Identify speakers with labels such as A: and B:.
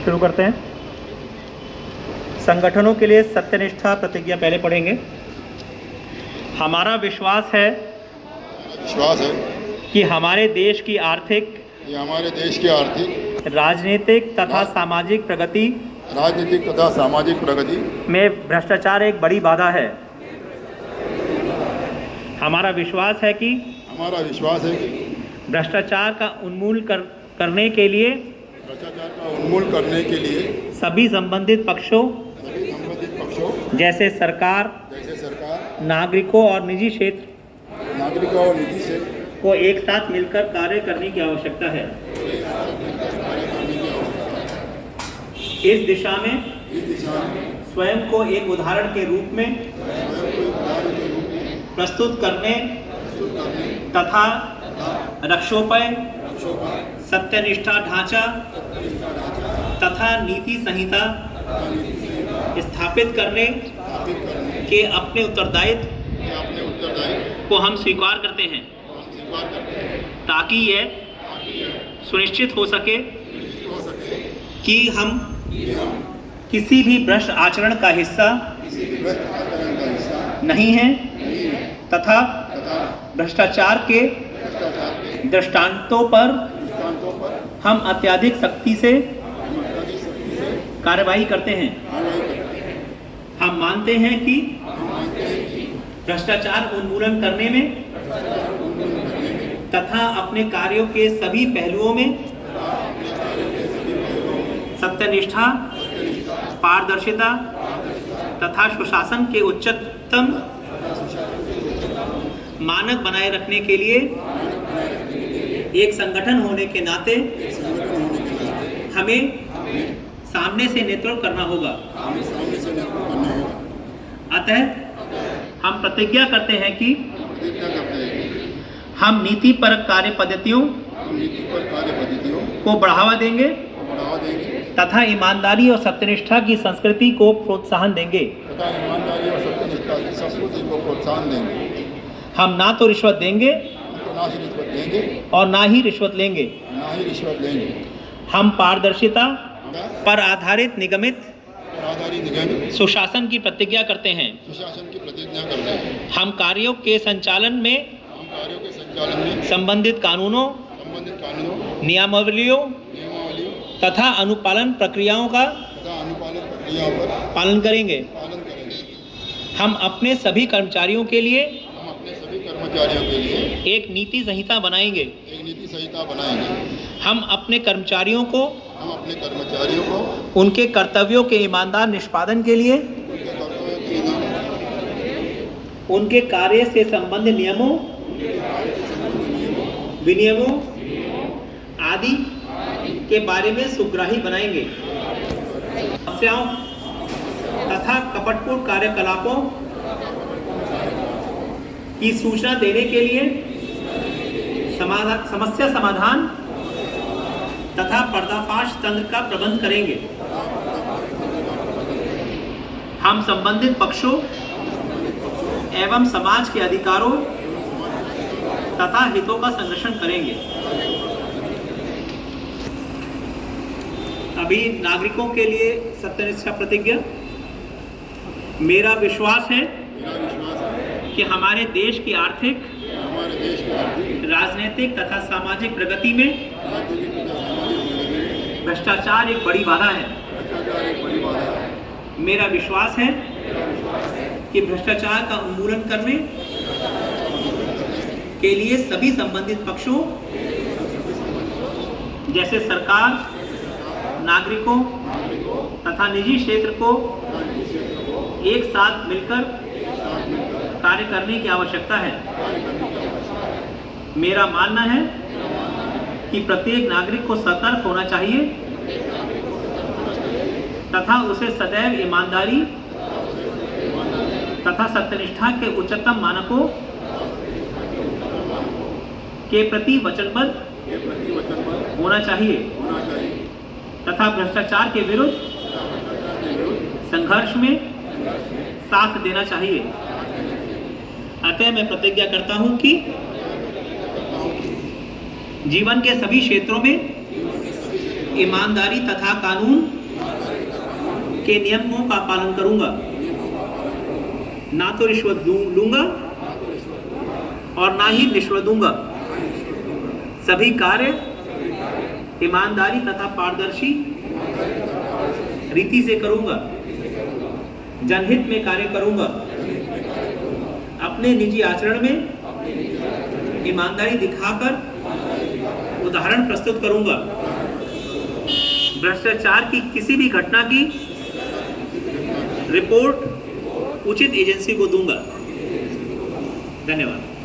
A: शुरू करते हैं। संगठनों के लिए सत्यनिष्ठा प्रतिज्ञा पहले पढ़ेंगे। हमारा विश्वास है कि हमारे देश की आर्थिक, राजनीतिक तथा सामाजिक प्रगति में भ्रष्टाचार एक बड़ी बाधा है। हमारा विश्वास है कि भ्रष्टाचार का उन्मूलन करने के लिए सभी संबंधित पक्षों जैसे सरकार, नागरिकों और निजी क्षेत्र को एक साथ मिलकर कार्य करने की आवश्यकता है। इस दिशा में स्वयं को एक उदाहरण के रूप में प्रस्तुत करने तथा रक्षोपाय, सत्यनिष्ठा ढांचा तथा नीति संहिता स्थापित करने के अपने उत्तरदायित्व को हम स्वीकार करते हैं, ताकि यह सुनिश्चित हो सके कि हम किसी भी भ्रष्ट आचरण का हिस्सा नहीं हैं तथा भ्रष्टाचार के दृष्टांतों पर हम अत्यधिक सख्ती से कार्रवाई करते हैं। हम मानते हैं कि भ्रष्टाचार उन्मूलन करने में तथा अपने कार्यों के सभी पहलुओं में सत्यनिष्ठा, पारदर्शिता तथा सुशासन के उच्चतम मानक बनाए रखने के लिए एक संगठन होने के नाते हमें सामने से नेतृत्व करना होगा। अतः हम प्रतिज्ञा करते हैं कि हम नीतिपरक कार्य पद्धतियों को बढ़ावा देंगे तथा ईमानदारी और सत्यनिष्ठा की संस्कृति को प्रोत्साहन देंगे। हम ना तो रिश्वत देंगे और ना ही रिश्वत लेंगे। हम पारदर्शिता पर आधारित निगमित सुशासन की प्रतिज्ञा करते हैं। हम कार्यों के संचालन में संबंधित कानूनों, नियमावलियों तथा अनुपालन प्रक्रियाओं का पालन करेंगे। हम अपने सभी कर्मचारियों के लिए एक नीति संहिता बनाएंगे। हम अपने कर्मचारियों को उनके कर्तव्यों के ईमानदार निष्पादन के लिए उनके कार्य से संबंधित नियमों, विनियमों आदि के बारे में सुग्राही बनाएंगे। समस्याओं तथा कपटपूर्ण कार्यकलापों की सूचना देने के लिए समस्या समाधान तथा पर्दाफाश तंत्र का प्रबंध करेंगे। हम संबंधित पक्षों एवं समाज के अधिकारों तथा हितों का संरक्षण करेंगे। अभी नागरिकों के लिए सत्यनिष्ठा प्रतिज्ञा। मेरा विश्वास है कि हमारे देश की आर्थिक, राजनीतिक तथा सामाजिक प्रगति में भ्रष्टाचार एक बड़ी बाधा है। मेरा विश्वास है कि भ्रष्टाचार का उन्मूलन करने के लिए सभी संबंधित पक्षों जैसे सरकार, नागरिकों तथा निजी क्षेत्र को एक साथ मिलकर कार्य करने की आवश्यकता है। मेरा मानना है कि प्रत्येक नागरिक को सतर्क होना चाहिए तथा उसे सदैव ईमानदारी तथा सत्यनिष्ठा के उच्चतम मानकों के प्रति वचनबद्ध होना चाहिए तथा भ्रष्टाचार के विरुद्ध संघर्ष में साथ देना चाहिए। अतः मैं प्रतिज्ञा करता हूं कि जीवन के सभी क्षेत्रों में ईमानदारी तथा कानून के नियमों का पालन करूंगा, ना तो रिश्वत लूंगा और ना ही रिश्वत दूंगा। सभी कार्य ईमानदारी तथा पारदर्शी रीति से करूंगा। जनहित में कार्य करूंगा। अपने निजी आचरण में ईमानदारी दिखाकर उदाहरण प्रस्तुत करूंगा। भ्रष्टाचार की किसी भी घटना की रिपोर्ट उचित एजेंसी को दूंगा। धन्यवाद।